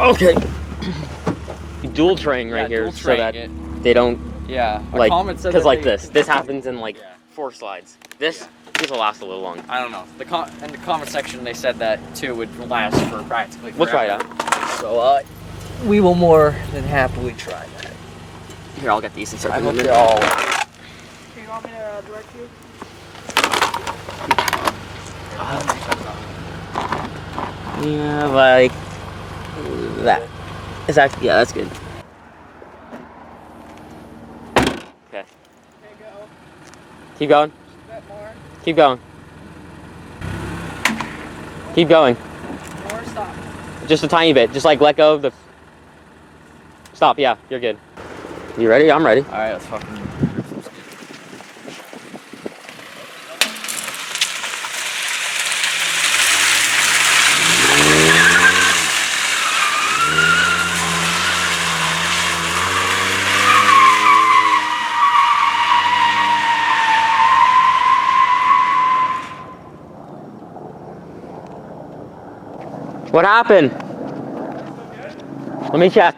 Okay. Dual train right here so that they don't like, because like this happens in like 4 slides. This will last a little long. I don't know. In the comment section they said that 2 would last for practically forever. We'll try it out. So we will more than happily try that. Here, I'll get these and start I hope them they're all. Do you want me to direct you? Yeah, like that. Is that? Yeah, that's good. Okay. Okay, go. Keep going. A bit more. Keep going. Keep going. More, stop. Just a tiny bit. Just like let go of the. Stop. Yeah, you're good. You ready? I'm ready. All right, let's fucking. What happened? Let me check.